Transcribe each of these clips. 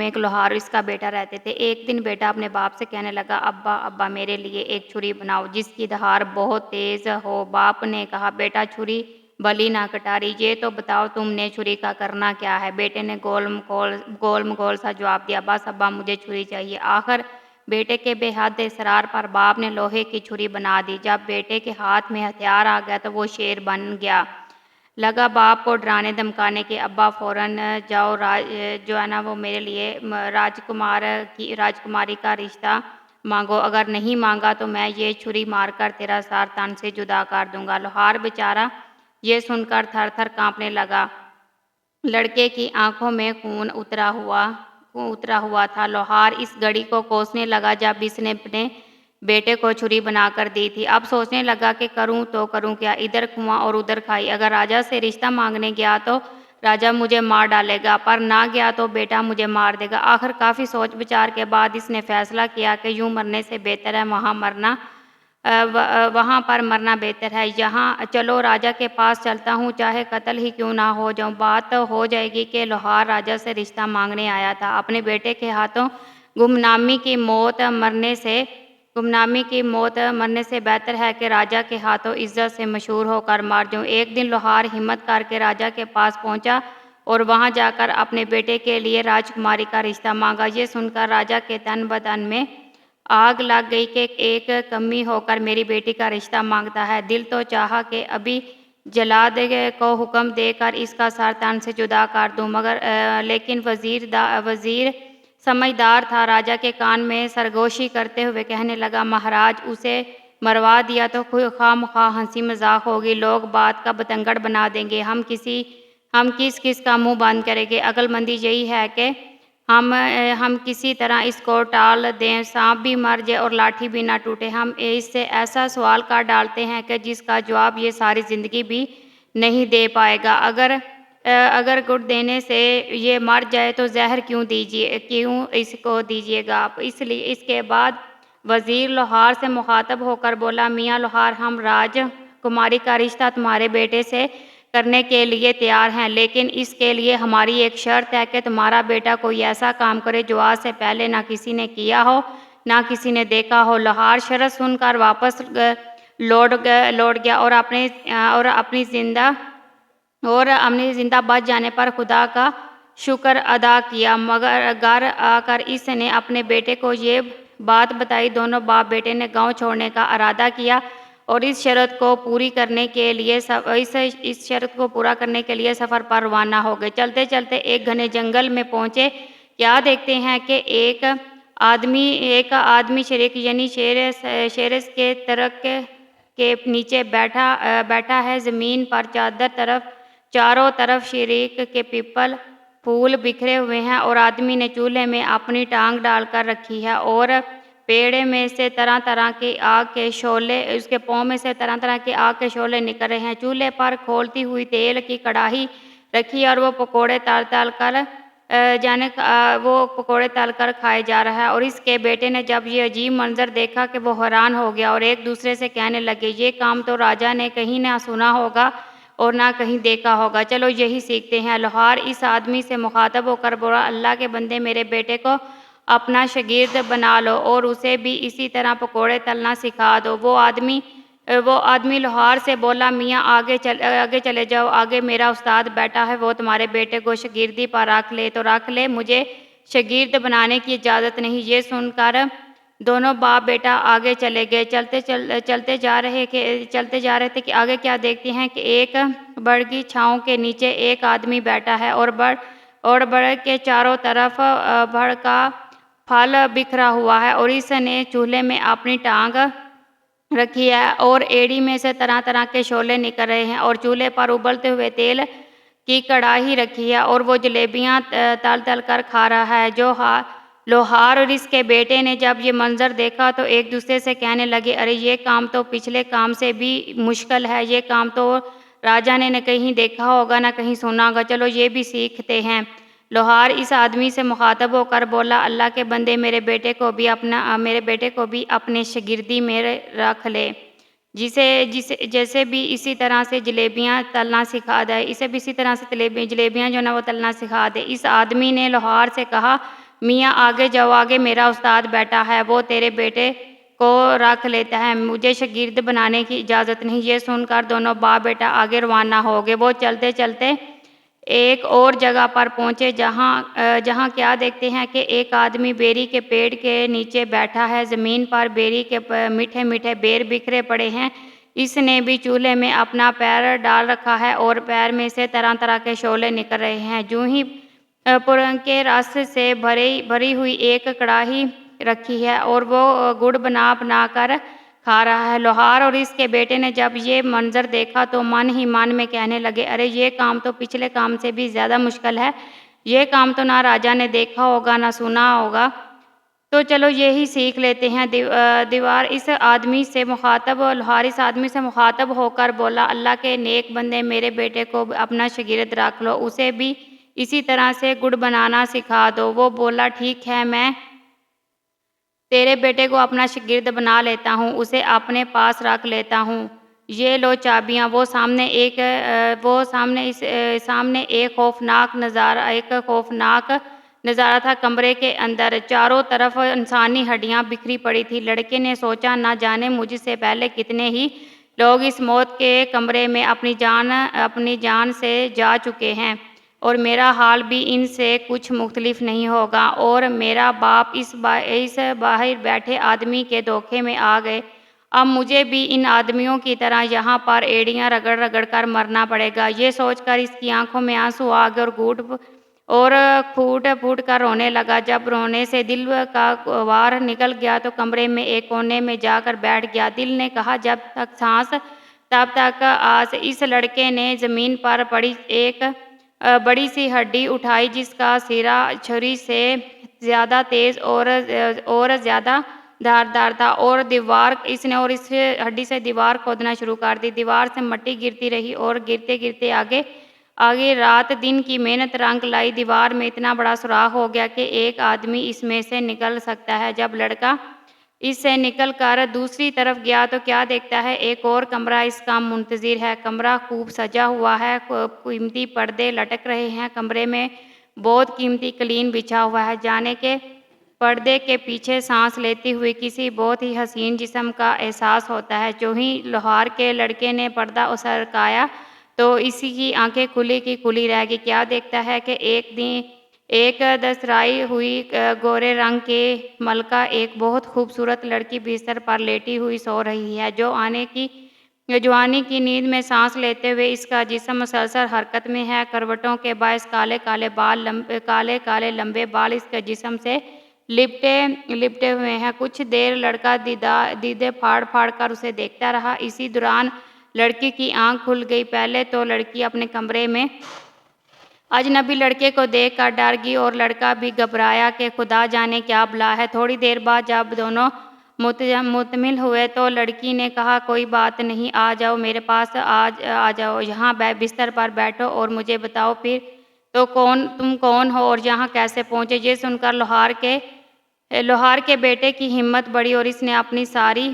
میں ایک لوہار اور اس کا بیٹا رہتے تھے۔ ایک دن بیٹا اپنے باپ سے کہنے لگا، ابا ابا میرے لیے ایک چھری بناؤ جس کی دھار بہت تیز ہو۔ باپ نے کہا، بیٹا چھری بلی نہ کٹاری، یہ تو بتاؤ تم نے چھری کا کرنا کیا ہے؟ بیٹے نے گول مگول سا جواب دیا، بس ابا مجھے چھری چاہیے۔ آخر بیٹے کے بے حد اصرار پر باپ نے لوہے کی چھری بنا دی۔ جب بیٹے کے ہاتھ میں ہتھیار آ گیا تو وہ شیر بن گیا۔ لگا باپ کو ڈرانے دھمکانے کے، ابا فوراً جاؤ جو ہے نا وہ میرے لیے راجکماری کا رشتہ مانگو، اگر نہیں مانگا تو میں یہ چھری مار کر تیرا سر تن سے جدا کر دوں گا۔ لوہار بیچارہ یہ سن کر تھر تھر کانپنے لگا۔ لڑکے کی آنکھوں میں خون اترا ہوا تھا۔ لوہار اس گھڑی کو کوسنے لگا جب اس نے اپنے بیٹے کو چھری بنا کر دی تھی۔ اب سوچنے لگا کہ کروں تو کروں کیا، ادھر کھواں اور ادھر کھائی، اگر راجا سے رشتہ مانگنے گیا تو راجا مجھے مار ڈالے گا، پر نہ گیا تو بیٹا مجھے مار دے گا۔ آخر کافی سوچ بچار کے بعد اس نے فیصلہ کیا کہ یوں مرنے سے بہتر ہے وہاں پر مرنا بہتر ہے۔ یہاں چلو راجا کے پاس چلتا ہوں، چاہے قتل ہی کیوں نہ ہو جاؤں۔ بات ہو جائے گی کہ لوہار راجا سے رشتہ مانگنے آیا تھا۔ اپنے بیٹے کے ہاتھوں گمنامی کی موت مرنے سے بہتر ہے کہ راجا کے ہاتھوں عزت سے مشہور ہو کر مر جاؤں۔ ایک دن لوہار ہمت کر کے راجا کے پاس پہنچا اور وہاں جا کر اپنے بیٹے کے لیے راجکماری کا رشتہ مانگا۔ یہ سن کر راجا کے تن بدن میں آگ لگ گئی کہ ایک کمی ہو کر میری بیٹی کا رشتہ مانگتا ہے۔ دل تو چاہا کہ ابھی جلاد کو حکم دے کر اس کا سر تن سے جدا کر دوں، لیکن وزیر سمجھدار تھا۔ راجا کے کان میں سرگوشی کرتے ہوئے کہنے لگا، مہاراج اسے مروا دیا تو خواہ مخواہ ہنسی مذاق ہوگی، لوگ بات کا بتنگڑ بنا دیں گے، ہم کس کا منہ بند کریں گے۔ عقل مندی یہی ہے کہ ہم کسی طرح اس کو ٹال دیں، سانپ بھی مر جائے اور لاٹھی بھی نہ ٹوٹے۔ ہم اس سے ایسا سوال کر ڈالتے ہیں کہ جس کا جواب یہ ساری زندگی بھی نہیں دے پائے گا۔ اگر گٹ دینے سے یہ مر جائے تو زہر کیوں اس کو دیجیے گا آپ؟ اس کے بعد وزیر لوہار سے مخاطب ہو کر بولا، میاں لوہار، ہم راج کماری کا رشتہ تمہارے بیٹے سے کرنے کے لیے تیار ہیں، لیکن اس کے لیے ہماری ایک شرط ہے کہ تمہارا بیٹا کوئی ایسا کام کرے جو آج سے پہلے نہ کسی نے کیا ہو نہ کسی نے دیکھا ہو۔ لوہار شرط سن کر واپس لوٹ گیا اور اپنی زندہ بچ جانے پر خدا کا شکر ادا کیا۔ مگر گھر آ کر اس نے اپنے بیٹے کو یہ بات بتائی۔ دونوں باپ بیٹے نے گاؤں چھوڑنے کا ارادہ کیا اور اس شرط کو پورا کرنے کے لیے سفر پر روانہ ہو گئے۔ چلتے چلتے ایک گھنے جنگل میں پہنچے، کیا دیکھتے ہیں کہ ایک آدمی شریک یعنی شیرس کے درخت کے نیچے بیٹھا ہے۔ زمین پر چاروں طرف شریک کے پیپل پھول بکھرے ہوئے ہیں اور آدمی نے چولہے میں اپنی ٹانگ ڈال کر رکھی ہے اور پیڑ میں سے طرح طرح کے آگ کے شعلے اس کے پاؤں میں سے طرح طرح کے آگ کے شعلے نکل رہے ہیں۔ چولہے پر کھولتی ہوئی تیل کی کڑاہی رکھی اور وہ پکوڑے تل کر کھائے جا رہا ہے۔ اور اس کے بیٹے نے جب یہ عجیب منظر دیکھا کہ وہ حیران ہو گیا اور ایک دوسرے سے کہنے لگے، یہ کام تو راجا نے کہیں نہ سنا ہوگا اور نہ کہیں دیکھا ہوگا، چلو یہی سیکھتے ہیں۔ لوہار اس آدمی سے مخاطب ہو کر بولا، اللہ کے بندے، میرے بیٹے کو اپنا شاگرد بنا لو اور اسے بھی اسی طرح پکوڑے تلنا سکھا دو۔ وہ آدمی لوہار سے بولا، میاں آگے چلے جاؤ، آگے میرا استاد بیٹھا ہے، وہ تمہارے بیٹے کو شاگردی پر رکھ لے تو رکھ لے، مجھے شاگرد بنانے کی اجازت نہیں۔ یہ سن کر دونوں باپ بیٹا آگے چلے گئے۔ چلتے جا رہے تھے کہ آگے کیا دیکھتے ہیں کہ ایک بڑ کی چھاؤں کے نیچے ایک آدمی بیٹھا ہے اور بڑ کے چاروں طرف بڑ کا پھل بکھرا ہوا ہے اور اس نے چولہے میں اپنی ٹانگ رکھی ہے اور ایڑی میں سے طرح طرح کے شعلے نکل رہے ہیں اور چولہے پر ابلتے ہوئے تیل کی کڑاہی رکھی ہے اور وہ جلیبیاں تل کر کھا رہا ہے۔ لوہار اور اس کے بیٹے نے جب یہ منظر دیکھا تو ایک دوسرے سے کہنے لگے، ارے یہ کام تو پچھلے کام سے بھی مشکل ہے، یہ کام تو راجا نے نہ کہیں دیکھا ہوگا نہ کہیں سنا ہوگا، چلو یہ بھی سیکھتے ہیں۔ لوہار اس آدمی سے مخاطب ہو کر بولا، اللہ کے بندے، میرے بیٹے کو بھی اپنے شاگردی میں رکھ لے، جیسے بھی اسی طرح سے جلیبیاں تلنا سکھا دے، اسے بھی اسی طرح سے جلیبیاں جو نا وہ تلنا سکھا دے۔ اس آدمی نے لوہار سے کہا، میاں آگے جاؤ آگے، میرا استاد بیٹھا ہے، وہ تیرے بیٹے کو رکھ لیتا ہے، مجھے شاگرد بنانے کی اجازت نہیں۔ یہ سن کر دونوں باپ بیٹا آگے روانہ ہو گئے۔ وہ چلتے چلتے ایک اور جگہ پر پہنچے جہاں کیا دیکھتے ہیں کہ ایک آدمی بیری کے پیڑ کے نیچے بیٹھا ہے، زمین پر بیری کے میٹھے میٹھے بیر بکھرے پڑے ہیں۔ اس نے بھی چولہے میں اپنا پیر ڈال رکھا ہے اور پیر میں سے طرح طرح کے شعلے نکل رہے ہیں۔ یوں ہی پرنگ کے رس سے بھری ہوئی ایک کڑاہی رکھی ہے اور وہ گڑ بنا بنا کر کھا رہا ہے۔ لوہار اور اس کے بیٹے نے جب یہ منظر دیکھا تو من ہی من میں کہنے لگے، ارے یہ کام تو پچھلے کام سے بھی زیادہ مشکل ہے، یہ کام تو نہ راجا نے دیکھا ہوگا نہ سنا ہوگا، تو چلو یہی سیکھ لیتے ہیں۔ لوہار اس آدمی سے مخاطب ہو کر بولا، اللہ کے نیک بندے، میرے بیٹے کو اپنا شاگرد رکھ لو، اسے بھی اسی طرح سے گڑ بنانا سکھا دو۔ وہ بولا، ٹھیک ہے، میں تیرے بیٹے کو اپنا شاگرد بنا لیتا ہوں، اسے اپنے پاس رکھ لیتا ہوں، یہ لو چابیاں۔ وہ سامنے ایک خوفناک نظارہ تھا۔ کمرے کے اندر چاروں طرف انسانی ہڈیاں بکھری پڑی تھیں۔ لڑکے نے سوچا، نہ جانے مجھ سے پہلے کتنے ہی لوگ اس موت کے کمرے میں اپنی جان سے جا چکے ہیں، اور میرا حال بھی ان سے کچھ مختلف نہیں ہوگا، اور میرا باپ اس باہر بیٹھے آدمی کے دھوکے میں آ گئے۔ اب مجھے بھی ان آدمیوں کی طرح یہاں پر ایڑیاں رگڑ رگڑ کر مرنا پڑے گا۔ یہ سوچ کر اس کی آنکھوں میں آنسو آ گئے اور پھوٹ پھوٹ کر رونے لگا۔ جب رونے سے دل کا وار نکل گیا تو کمرے میں ایک کونے میں جا کر بیٹھ گیا۔ دل نے کہا، جب تک سانس تب تک آس۔ اس لڑکے نے زمین پر پڑی ایک بڑی سی ہڈی اٹھائی جس کا سرا چھری سے زیادہ تیز اور زیادہ دھاردار تھا، اور اس ہڈی سے دیوار کھودنا شروع کر دی۔ دیوار سے مٹی گرتی رہی اور گرتے گرتے آگے رات دن کی محنت رنگ لائی۔ دیوار میں اتنا بڑا سوراخ ہو گیا کہ ایک آدمی اس میں سے نکل سکتا ہے۔ جب لڑکا اس سے نکل کر دوسری طرف گیا تو کیا دیکھتا ہے، ایک اور کمرہ اس کا منتظر ہے۔ کمرہ خوب سجا ہوا ہے، قیمتی پردے لٹک رہے ہیں، کمرے میں بہت قیمتی قالین بچھا ہوا ہے، جانے کے پردے کے پیچھے سانس لیتے ہوئے کسی بہت ہی حسین جسم کا احساس ہوتا ہے۔ جو ہی لوہار کے لڑکے نے پردہ سرکایا تو اسی کی آنکھیں کھلی کی کھلی رہ گئی۔ کیا دیکھتا ہے کہ ایک دسترائی ہوئی گورے رنگ کی ملکہ ایک بہت خوبصورت لڑکی بستر پر لیٹی ہوئی سو رہی ہے۔ جوانی کی نیند میں سانس لیتے ہوئے اس کا جسم مسلسل حرکت میں ہے، کروٹوں کے باعث کالے کالے لمبے بال اس کے جسم سے لپٹے ہوئے ہیں۔ کچھ دیر لڑکا دیدے پھاڑ پھاڑ کر اسے دیکھتا رہا۔ اسی دوران لڑکی کی آنکھ کھل گئی۔ پہلے تو لڑکی اپنے کمرے میں اجنبی لڑکے کو دیکھ کر ڈر گئی اور لڑکا بھی گھبرایا کہ خدا جانے کیا بلا ہے۔ تھوڑی دیر بعد جب دونوں مطمئن ہوئے تو لڑکی نے کہا، کوئی بات نہیں، آ جاؤ میرے پاس، آ جاؤ یہاں بستر پر بیٹھو اور مجھے بتاؤ پھر تم کون ہو اور یہاں کیسے پہنچے۔ یہ سن کر لوہار کے بیٹے کی ہمت بڑھی اور اس نے اپنی ساری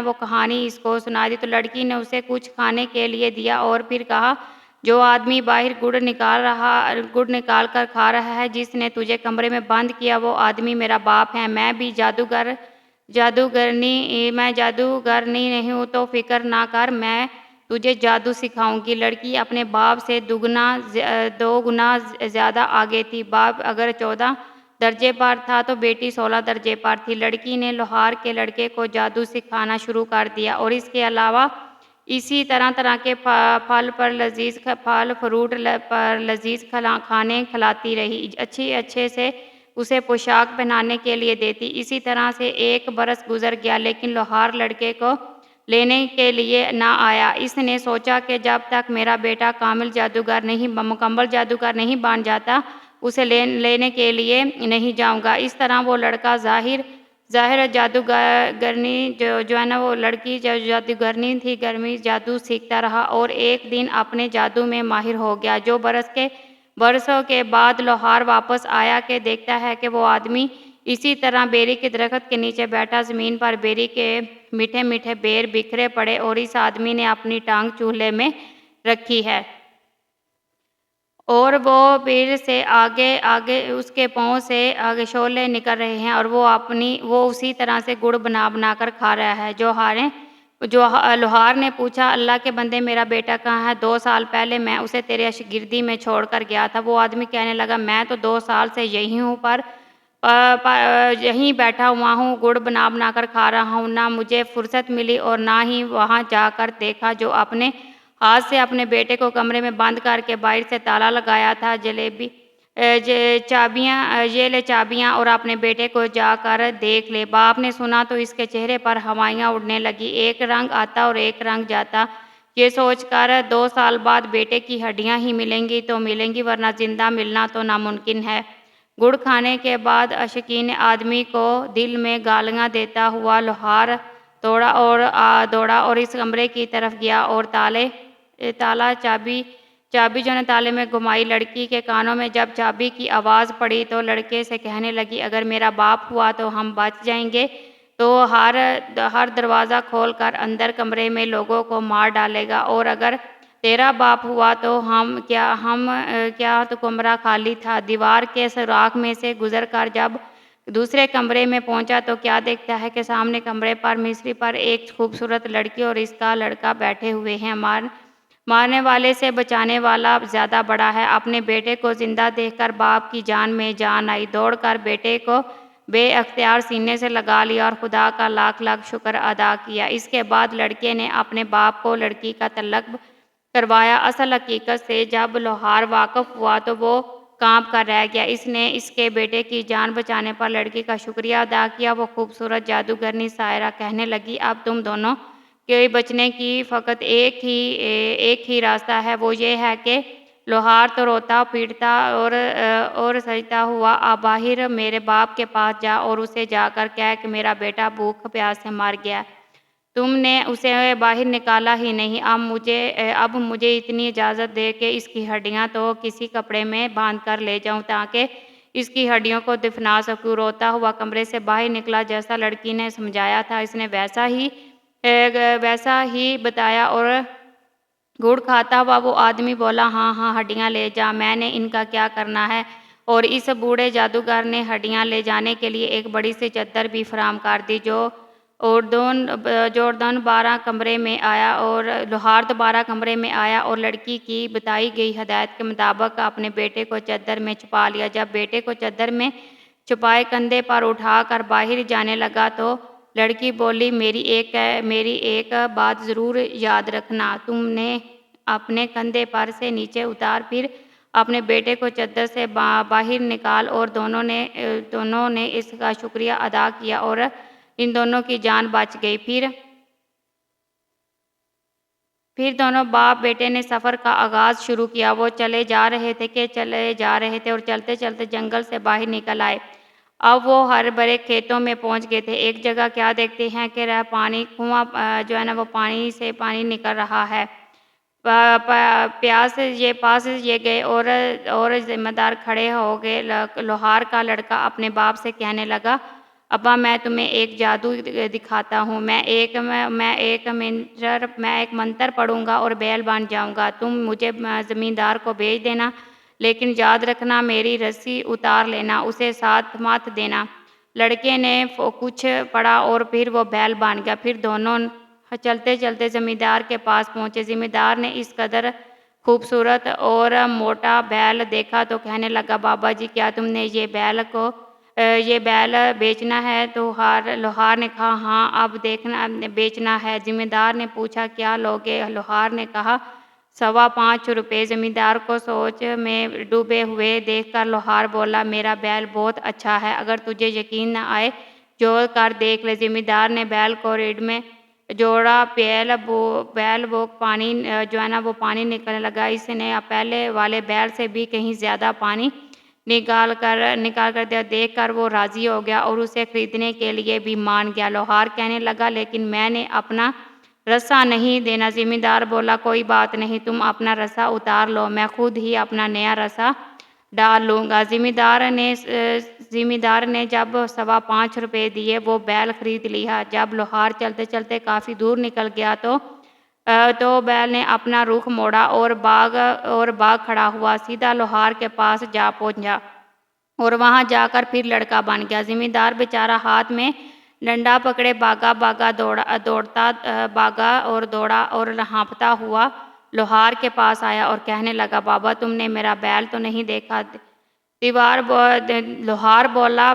وہ کہانی اس کو سنا دی۔ تو لڑکی نے اسے کچھ کھانے کے لیے دیا اور پھر کہا، جو آدمی باہر گڑ نکال کر کھا رہا ہے، جس نے تجھے کمرے میں بند کیا، وہ آدمی میرا باپ ہے۔ میں جادوگرنی نہیں ہوں، تو فکر نہ کر، میں تجھے جادو سکھاؤں گی۔ لڑکی اپنے باپ سے 2 گنا زیادہ آگے تھی۔ باپ اگر 14 درجے پر تھا تو بیٹی 16 درجے پر تھی۔ لڑکی نے لوہار کے لڑکے کو جادو سکھانا شروع کر دیا اور اس کے علاوہ اسی طرح کے پھل فروٹ پر لذیذ کھانے کھلاتی رہی، اچھے سے اسے پوشاک پہنانے کے لیے دیتی۔ اسی طرح سے 1 برس گزر گیا، لیکن لوہار لڑکے کو لینے کے لیے نہ آیا۔ اس نے سوچا کہ جب تک میرا بیٹا مکمل جادوگر نہیں بن جاتا، اسے لینے کے لیے نہیں جاؤں گا۔ اس طرح وہ لڑکا ظاہر جادوگرنی وہ لڑکی جو جادوگرنی تھی جادو سیکھتا رہا اور ایک دن اپنے جادو میں ماہر ہو گیا۔ برسوں کے بعد لوہار واپس آیا کہ دیکھتا ہے کہ وہ آدمی اسی طرح بیری کے درخت کے نیچے بیٹھا، زمین پر بیری کے میٹھے میٹھے بیر بکھرے پڑے، اور اس آدمی نے اپنی ٹانگ چولہے میں رکھی ہے اور وہ پیر سے آگے آگے اس کے پاؤں سے آگے شعلے نکل رہے ہیں اور وہ اسی طرح سے گڑ بنا بنا کر کھا رہا ہے۔ لوہار نے پوچھا، اللہ کے بندے میرا بیٹا کہاں ہے؟ 2 سال پہلے میں اسے تیرے اشگردی میں چھوڑ کر گیا تھا۔ وہ آدمی کہنے لگا، میں تو 2 سال سے یہی ہوں پر یہیں بیٹھا ہوا ہوں، گڑ بنا بنا کر کھا رہا ہوں، نہ مجھے فرصت ملی اور نہ ہی وہاں جا کر دیکھا جو اپنے ہاتھ سے اپنے بیٹے کو کمرے میں بند کر کے باہر سے تالا لگایا تھا۔ یہ لے چابیاں اور اپنے بیٹے کو جا کر دیکھ لے۔ باپ نے سنا تو اس کے چہرے پر ہوائیاں اڑنے لگی، ایک رنگ آتا اور ایک رنگ جاتا۔ یہ سوچ کر 2 سال بعد بیٹے کی ہڈیاں ہی ملیں گی تو ملیں گی ورنہ زندہ ملنا تو ناممکن ہے۔ گڑ کھانے کے بعد اشکین آدمی کو دل میں گالیاں دیتا ہوا لوہار دوڑا اور اس کمرے کی طرف گیا اور چابی جو نے تالے میں گھمائی۔ لڑکی کے کانوں میں جب چابی کی آواز پڑی تو لڑکے سے کہنے لگی، اگر میرا باپ ہوا تو ہم بچ جائیں گے، تو ہر دروازہ کھول کر اندر کمرے میں لوگوں کو مار ڈالے گا، اور اگر تیرا باپ ہوا تو کیا تو کمرہ خالی تھا۔ دیوار کے سوراخ میں سے گزر کر جب دوسرے کمرے میں پہنچا تو کیا دیکھتا ہے کہ سامنے کمرے پر مصری پر ایک خوبصورت لڑکی اور اس کا لڑکا بیٹھے ہوئے ہیں۔ مارنے والے سے بچانے والا زیادہ بڑا ہے۔ اپنے بیٹے کو زندہ دیکھ کر باپ کی جان میں جان آئی، دوڑ کر بیٹے کو بے اختیار سینے سے لگا لیا اور خدا کا لاکھ لاکھ شکر ادا کیا۔ اس کے بعد لڑکے نے اپنے باپ کو لڑکی کا تعلق کروایا۔ اصل حقیقت سے جب لوہار واقف ہوا تو وہ کانپ کر رہ گیا۔ اس نے اس کے بیٹے کی جان بچانے پر لڑکی کا شکریہ ادا کیا۔ وہ خوبصورت جادوگرنی سائرہ کہنے لگی، اب تم دونوں کے بچنے کی فقط ایک ہی راستہ ہے، وہ یہ ہے کہ لوہار تو روتا پیٹتا اور سجدتا ہوا، اب باہر میرے باپ کے پاس جا اور اسے جا کر کہہ کہ میرا بیٹا بھوک پیاس سے مر گیا، تم نے اسے باہر نکالا ہی نہیں۔ اب مجھے اتنی اجازت دے کہ اس کی ہڈیاں تو کسی کپڑے میں باندھ کر لے جاؤں تاکہ اس کی ہڈیوں کو دفنا سکوں۔ روتا ہوا کمرے سے باہر نکلا، جیسا لڑکی نے سمجھایا تھا اس نے ویسا ہی بتایا، اور گڑ کھاتا ہوا وہ آدمی بولا، ہاں ہاں ہڈیاں لے جا، میں نے ان کا کیا کرنا ہے۔ اور اس بوڑھے جادوگر نے ہڈیاں لے جانے کے لیے ایک بڑی سی چادر بھی فراہم کر دی۔ لوہار دوبارہ کمرے میں آیا اور لڑکی کی بتائی گئی ہدایت کے مطابق اپنے بیٹے کو چادر میں چھپا لیا۔ جب بیٹے کو چادر میں چھپائے کندھے پر اٹھا کر باہر جانے لگا تو لڑکی بولی، میری ایک بات ضرور یاد رکھنا، تم نے اپنے کندھے پر سے نیچے اتار، پھر اپنے بیٹے کو چادر سے باہر نکال، اور دونوں نے اس کا شکریہ ادا کیا اور ان دونوں کی جان بچ گئی۔ پھر دونوں باپ بیٹے نے سفر کا آغاز شروع کیا۔ وہ چلے جا رہے تھے اور چلتے چلتے جنگل سے باہر نکل آئے۔ اب وہ ہر بھرے کھیتوں میں پہنچ گئے تھے۔ ایک جگہ کیا دیکھتے ہیں کہ کنواں وہ پانی سے پانی نکل رہا ہے۔ پاس یہ گئے اور ذمہ دار کھڑے ہو گئے۔ لوہار کا لڑکا اپنے باپ سے کہنے لگا، ابا میں تمہیں ایک جادو دکھاتا ہوں، میں ایک منتر پڑھوں گا اور بیل بن جاؤں گا، تم مجھے زمیندار کو بھیج دینا، لیکن یاد رکھنا میری رسی اتار لینا، اسے ساتھ مت دینا۔ لڑکے نے کچھ پڑھا اور پھر وہ بیل بن گیا۔ پھر دونوں چلتے چلتے زمیندار کے پاس پہنچے۔ زمیندار نے اس قدر خوبصورت اور موٹا بیل دیکھا تو کہنے لگا، بابا جی کیا تم نے یہ بیل بیچنا ہے؟ تو لوہار نے کہا، ہاں اب بیچنا ہے۔ زمیندار نے پوچھا، کیا لوگے؟ لوہار نے کہا، 5.25 روپے۔ زمیندار کو سوچ میں ڈوبے ہوئے دیکھ کر لوہار بولا، میرا بیل بہت اچھا ہے، اگر تجھے یقین نہ آئے جوڑ کر دیکھ لے۔ زمیندار نے بیل کو ریڑھ میں جوڑا، بیل وہ پانی نکلنے لگا۔ اس نے پہلے والے بیل سے بھی کہیں زیادہ پانی نکال کر دیا۔ دیکھ کر وہ راضی ہو گیا اور اسے خریدنے کے لیے بھی مان گیا۔ لوہار کہنے لگا، لیکن میں نے اپنا رسا نہیں دینا۔ زمیندار بولا، کوئی بات نہیں، تم اپنا رسا اتار لو، میں خود ہی اپنا نیا رسا ڈال لوں گا۔ زمیندار نے جب 5.25 روپے دیے وہ بیل خرید لیا۔ جب لوہار چلتے چلتے کافی دور نکل گیا تو تو بیل نے اپنا رخ موڑا اور باغ کھڑا ہوا، سیدھا لوہار کے پاس جا پہنچا اور وہاں جا کر پھر لڑکا بن گیا۔ زمیندار بیچارہ ہاتھ میں ڈنڈا پکڑے بھاگا اور دوڑا اور ہانپتا ہوا لوہار کے پاس آیا اور کہنے لگا، بابا تم نے میرا بیل تو نہیں دیکھا؟ لوہار بولا،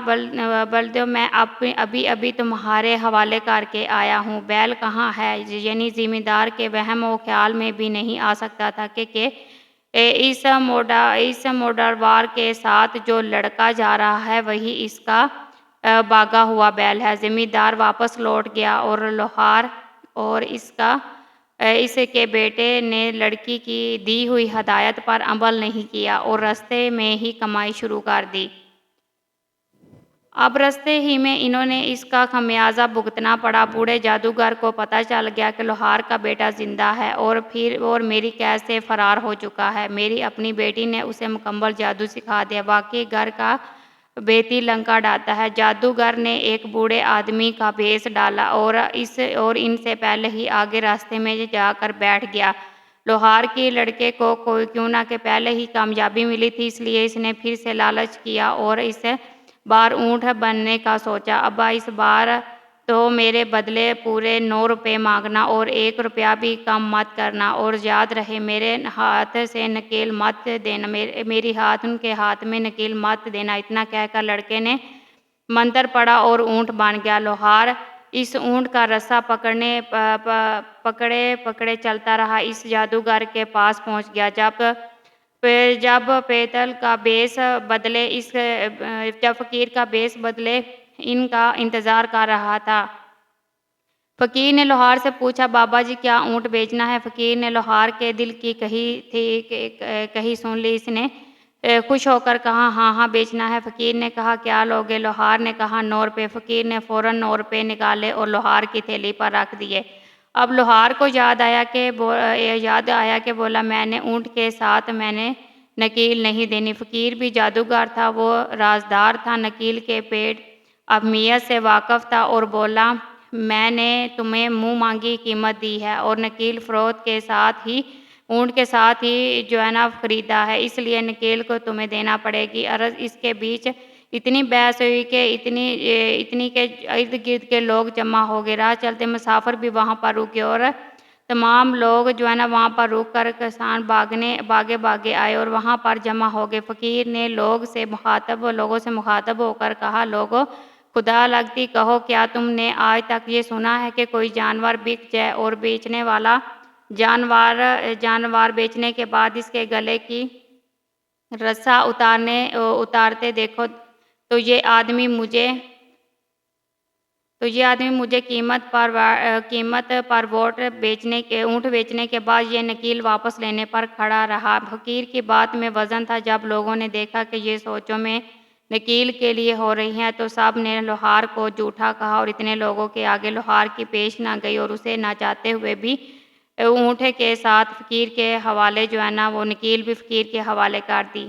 بلدیو میں ابھی تمہارے حوالے کر کے آیا ہوں، بیل کہاں ہے؟ یعنی زمیندار کے وہم و خیال میں بھی نہیں آ سکتا تھا کہ اس موڈروار کے ساتھ جو لڑکا جا رہا ہے وہی اس کا بھاگا ہوا بیل ہے۔ زمیندار واپس لوٹ گیا اور لوہار اور اس کے بیٹے نے لڑکی کی دی ہوئی ہدایت پر عمل نہیں کیا اور رستے میں ہی کمائی شروع کر دی۔ اب رستے ہی میں انہوں نے اس کا خمیازہ بھگتنا پڑا۔ بوڑھے جادوگر کو پتہ چل گیا کہ لوہار کا بیٹا زندہ ہے اور میری قید سے فرار ہو چکا ہے۔ میری اپنی بیٹی نے اسے مکمل جادو سکھا دیا، واقعی گھر کا بیتی لنکا ڈالتا ہے۔ جادوگر نے ایک بوڑھے آدمی کا بھیس ڈالا اور ان سے پہلے ہی آگے راستے میں جا کر بیٹھ گیا۔ لوہار کی لڑکے کو کیوں نہ کہ پہلے ہی کامیابی ملی تھی، اس لیے اس نے پھر سے لالچ کیا اور اس بار اونٹ بننے کا سوچا۔ ابا اس بار تو میرے بدلے پورے 9 روپے مانگنا اور 1 روپیہ بھی کم مت کرنا، اور یاد رہے میرے ہاتھ سے نکیل مت دینا، میری ان کے ہاتھ میں نکیل مت دینا۔ اتنا کہہ کر لڑکے نے منتر پڑا اور اونٹ بن گیا۔ لوہار اس اونٹ کا رسا پکڑے چلتا رہا، اس جادوگر کے پاس پہنچ گیا۔ جب فقیر کا بیس بدلے ان کا انتظار کر رہا تھا۔ فقیر نے لوہار سے پوچھا، بابا جی کیا اونٹ بیچنا ہے؟ فقیر نے لوہار کے دل کی کہی سن لی۔ اس نے خوش ہو کر کہا، ہاں بیچنا ہے۔ فقیر نے کہا، کیا لوگے؟ لوہار نے کہا، 9 روپے۔ فقیر نے فوراً 9 روپے نکالے اور لوہار کی تھیلی پر رکھ دیے۔ اب لوہار کو یاد آیا کہ بولا، میں نے اونٹ کے ساتھ میں نے نکیل نہیں دینی۔ فقیر بھی جادوگر تھا، وہ رازدار تھا، نکیل کے پیٹ اہمیت سے واقف تھا اور بولا، میں نے تمہیں منہ مانگی قیمت دی ہے اور نکیل فروخت کے ساتھ ہی اونٹ کے ساتھ ہی خریدا ہے، اس لیے نکیل کو تمہیں دینا پڑے گی۔ اس کے بیچ اتنی بحث ہوئی کہ اتنی کے ارد گرد کے لوگ جمع ہو گئے۔ راہ چلتے مسافر بھی وہاں پر رکے اور تمام لوگ وہاں پر رک کر کسان بھاگے آئے اور وہاں پر جمع ہو گئے۔ فقیر نے لوگوں سے مخاطب ہو کر کہا، لوگو خدا لگتی کہو، کیا تم نے آج تک یہ سنا ہے کہ کوئی جانور بک جائے اور بیچنے والا جانور بیچنے کے بعد اس کے گلے کی رسا اتارتے دیکھو تو یہ آدمی مجھے قیمت پر اونٹ بیچنے کے بعد یہ نکیل واپس لینے پر کھڑا رہا۔ فقیر کی بات میں وزن تھا۔ جب لوگوں نے دیکھا کہ یہ سوچوں میں نکیل کے لیے ہو رہی ہیں تو سب نے لوہار کو جھوٹا کہا اور اتنے لوگوں کے آگے لوہار کی پیش نہ گئی اور اسے نہ چاہتے ہوئے بھی اونٹ کے ساتھ فقیر کے حوالے وہ نکیل بھی فقیر کے حوالے کر دی۔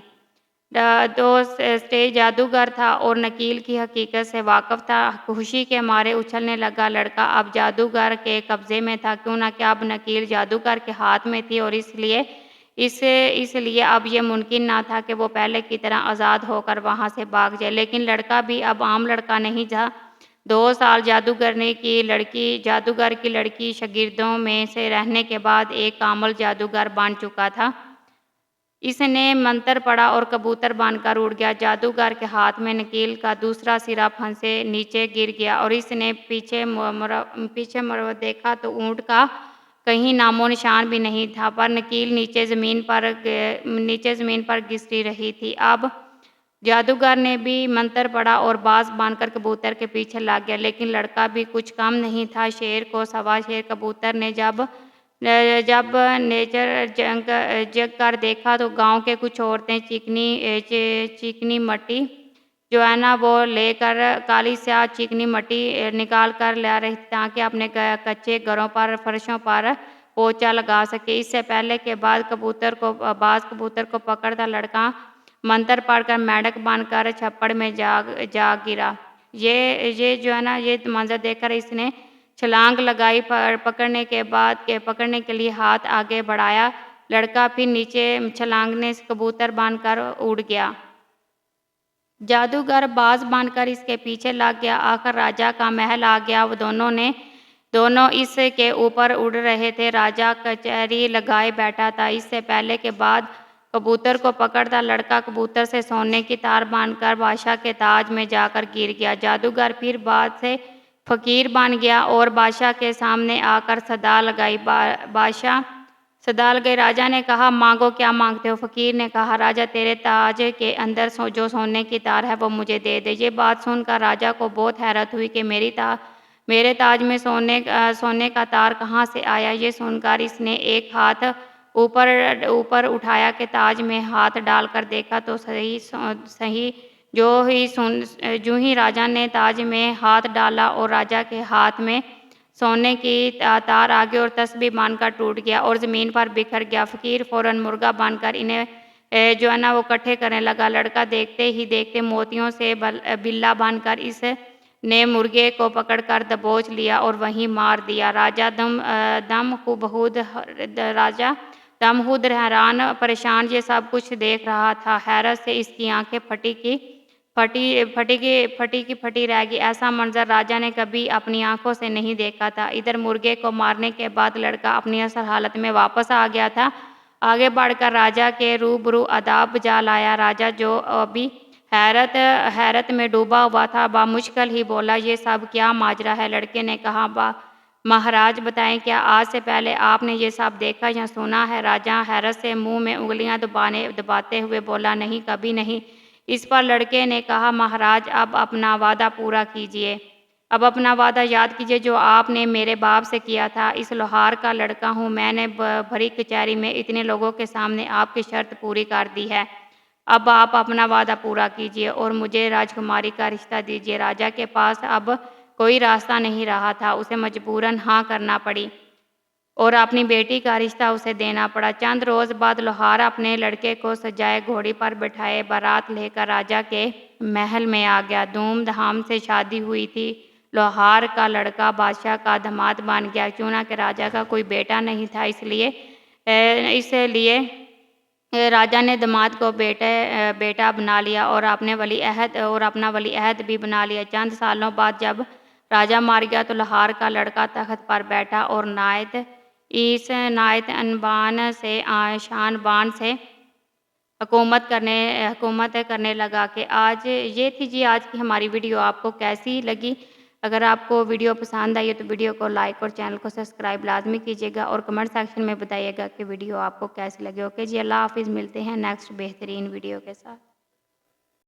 جادوگر تھا اور نکیل کی حقیقت سے واقف تھا، خوشی کے مارے اچھلنے لگا۔ لڑکا اب جادوگر کے قبضے میں تھا، کیوں نہ کہ اب نکیل جادوگر کے ہاتھ میں تھی اور اس لیے اب یہ ممکن نہ تھا کہ وہ پہلے کی طرح آزاد ہو کر وہاں سے بھاگ جائے۔ لیکن لڑکا بھی اب عام لڑکا نہیں تھا۔ 2 سال جادوگر کی لڑکی شاگردوں میں سے رہنے کے بعد ایک کامل جادوگر بن چکا تھا۔ اس نے منتر پڑھا اور کبوتر بن کر اڑ گیا۔ جادوگر کے ہاتھ میں نکیل کا دوسرا سرا پھنسے نیچے گر گیا اور اس نے پیچھے مڑ دیکھا تو اونٹ کا کہیں نام و نشان بھی نہیں تھا، پر نکیل نیچے زمین پر گھسٹی رہی تھی۔ اب جادوگر نے بھی منتر پڑھا اور باز بن کر کبوتر کے پیچھے لگ گیا، لیکن لڑکا بھی کچھ کم نہیں تھا۔ شیر کو سوا شیر کبوتر نے جب جگ کر دیکھا تو گاؤں کے کچھ عورتیں چکنی مٹی وہ لے کر کالی سیاہ چکنی مٹی نکال کر لا رہی تھی تاکہ اپنے کچے گھروں پر فرشوں پر پوچھا لگا سکے۔ اس سے پہلے کہ باز کبوتر کو پکڑتا، لڑکا منتر پڑھ کر مینڈک بن کر چھپڑ میں جا گرا۔ یہ منظر دیکھ کر اس نے چھلانگ لگائی، پکڑنے کے لیے ہاتھ آگے بڑھایا، لڑکا پھر نیچے چھلانگنے سے کبوتر بن کر اڑ گیا۔ جادوگر باز بن کر اس کے پیچھے لگ گیا، آخر راجا کا محل آ گیا۔ وہ دونوں اس کے اوپر اڑ رہے تھے، راجا کچہری لگائے بیٹھا تھا۔ اس سے پہلے کہ باز کبوتر کو پکڑتا، لڑکا کبوتر سے سونے کی تار بن کر بادشاہ کے تاج میں جا کر گر گیا۔ جادوگر پھر باز سے فقیر بن گیا اور بادشاہ کے سامنے آ کر صدا لگائی۔ راجا نے کہا، مانگو، کیا مانگتے ہو؟ فقیر نے کہا، راجا تیرے تاج کے اندر جو سونے کی تار ہے وہ مجھے دے دے۔ یہ بات سن کر راجا کو بہت حیرت ہوئی کہ میرے تاج میں سونے کا تار کہاں سے آیا؟ یہ سن کر اس نے ایک ہاتھ اوپر اٹھایا کہ تاج میں ہاتھ ڈال کر دیکھا تو صحیح جو ہی راجا نے تاج میں ہاتھ ڈالا اور راجا کے ہاتھ میں سونے کی تار آگے اور تسبیح بن کر ٹوٹ گیا اور زمین پر بکھر گیا۔ فقیر فوراً مرغا بن کر انہیں وہ اکٹھے کرنے لگا۔ لڑکا دیکھتے ہی دیکھتے موتیوں سے بلّا بن کر اس نے مرغے کو پکڑ کر دبوچ لیا اور وہیں مار دیا۔ راجا دم خود حیران پریشان یہ سب کچھ دیکھ رہا تھا۔ حیرت سے اس کی آنکھیں پھٹی رہ گئی۔ ایسا منظر راجا نے کبھی اپنی آنکھوں سے نہیں دیکھا تھا۔ ادھر مرغے کو مارنے کے بعد لڑکا اپنی اصل حالت میں واپس آ گیا تھا۔ آگے بڑھ کر راجا کے روبرو ادب بجا لایا۔ راجا جو ابھی حیرت میں ڈوبا ہوا تھا بمشکل ہی بولا، یہ سب کیا ماجرا ہے؟ لڑکے نے کہا، مہاراج بتائیں، کیا آج سے پہلے آپ نے یہ سب دیکھا یا سنا ہے؟ راجا حیرت سے منہ میں انگلیاں دباتے ہوئے بولا، نہیں، کبھی نہیں۔ اس پر لڑکے نے کہا، مہاراج اب اپنا وعدہ پورا کیجیے، اب اپنا وعدہ یاد کیجیے جو آپ نے میرے باپ سے کیا تھا۔ اس لوہار کا لڑکا ہوں، میں نے بھری کچہری میں اتنے لوگوں کے سامنے آپ کی شرط پوری کر دی ہے، اب آپ اپنا وعدہ پورا کیجیے اور مجھے راجکماری کا رشتہ دیجیے۔ راجا کے پاس اب کوئی راستہ نہیں رہا تھا، اسے مجبوراً ہاں کرنا پڑی اور اپنی بیٹی کا رشتہ اسے دینا پڑا۔ چند روز بعد لوہار اپنے لڑکے کو سجائے گھوڑی پر بٹھائے بارات لے کر راجا کے محل میں آ گیا۔ دھوم دھام سے شادی ہوئی تھی۔ لوہار کا لڑکا بادشاہ کا داماد بن گیا۔ چونکہ راجا کا کوئی بیٹا نہیں تھا، اس لیے راجا نے داماد کو بیٹا بنا لیا اور اپنا ولی عہد بھی بنا لیا۔ چند سالوں بعد جب راجا مر گیا تو لوہار کا لڑکا تخت پر بیٹھا اور نہایت شان بان سے حکومت کرنے لگا کہ یہ تھی آج کی ہماری ویڈیو۔ آپ کو کیسی لگی؟ اگر آپ کو ویڈیو پسند آئی تو ویڈیو کو لائک اور چینل کو سبسکرائب لازمی کیجیے گا اور کمنٹ سیکشن میں بتائیے گا کہ ویڈیو آپ کو کیسی لگی۔ اوکے جی، اللہ حافظ، ملتے ہیں نیکسٹ بہترین ویڈیو کے ساتھ۔